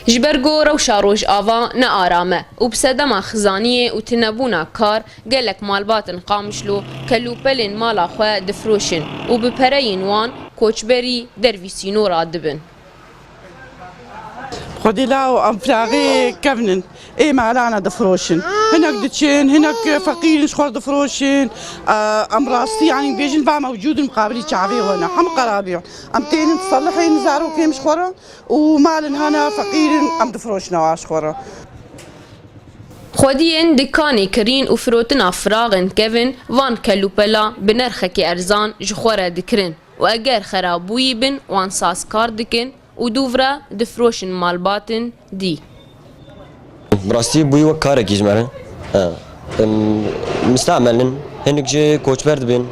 جبرگو روشا روش آوا نآرامه و بسدما خزانیه و تنبونا کار گلک مالباتن قامشلو کلوپلین مالا خواه دفروشن و بپرین وان کوچبری درویسینو را دبن. خدي لا أم فراغي كفنن إيه معلانا دفروشن هناك دتشين هناك فقير شخور دفروشن أم راستي يعني بيجن بقى موجود مقابلي شعبي هنا هم قرابي أم تين تصلحين زارو كيم شخورة ومالن هنا فقير أم دفروشنا واشخورة خودین دکانی کرین و فروتنا فراغن کevin وان کلوپلا بنرخکی ارزان جخوره دکرین و اگر خرابوی بن وان ساسکار دکن و دوورا دفروشن مالباتن دی. براستي بوي وكارك يجمعنا مستعملن هنك جي كوتش برد بين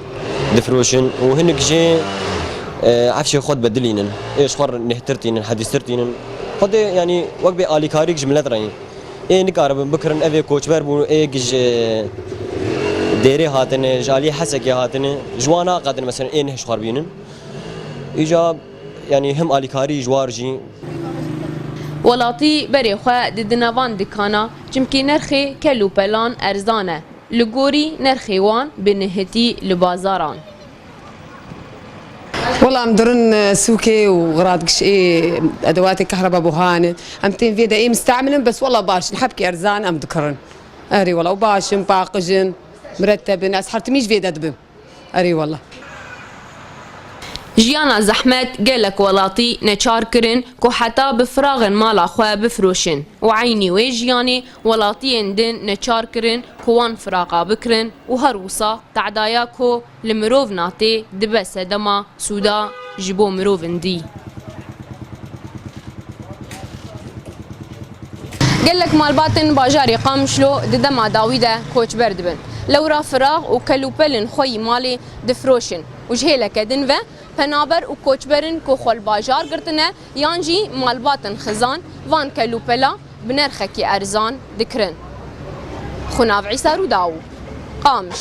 دفروشن وهنك جي عفشي خود بدلينن ايش خور نهترتينن حديثرتينن خد يعني وقبي آلي كاريك جملات راين ايه نكارب بكرن افي كوتش برد بو ايه جي ديري هاتن جالي حسكي هاتن جوانا قادن مثلا ايه نهش خربينن ايجاب يعني هم آلي كاري جوارجي ولاتی بری خواه ددنوان دکانا چمکی نرخی کلوپلان ارزانه لگوری نرخی وان بنهتی لبازاران. والله مدرن سوكي وغراض ايه ادوات الكهرباء بوهان امتين فيدا ايه مستعملن بس والله باش نحبكي ارزان ام ذكرن اري والله وباشن باقجن مرتبن اسحرت ميش فيدا دبم اري والله. جیانا زحمت گلک ولاتی نچار کرن کو حتا بفراغن مالا خواه بفروشن و عینی وی جیانی ولاتی اندن نچار کرن کوان فراغا بکرن و هر وصا تعدایا کو لمروف ناتی دبه سدما سودا جبو مروف اندی. گلک مالباتن باجاری قامشلو ددما داویده کوچ بردبن لورا فراغ و کلوپلن خوی مالی دفروشن و جهیلک دن و پنابر و کوچبرن کو خال باجار گرتنه یانجی مالباتن خزان وان کلوپلا بنرخکی ارزان دکرن. خناف عیسی رو داو قامش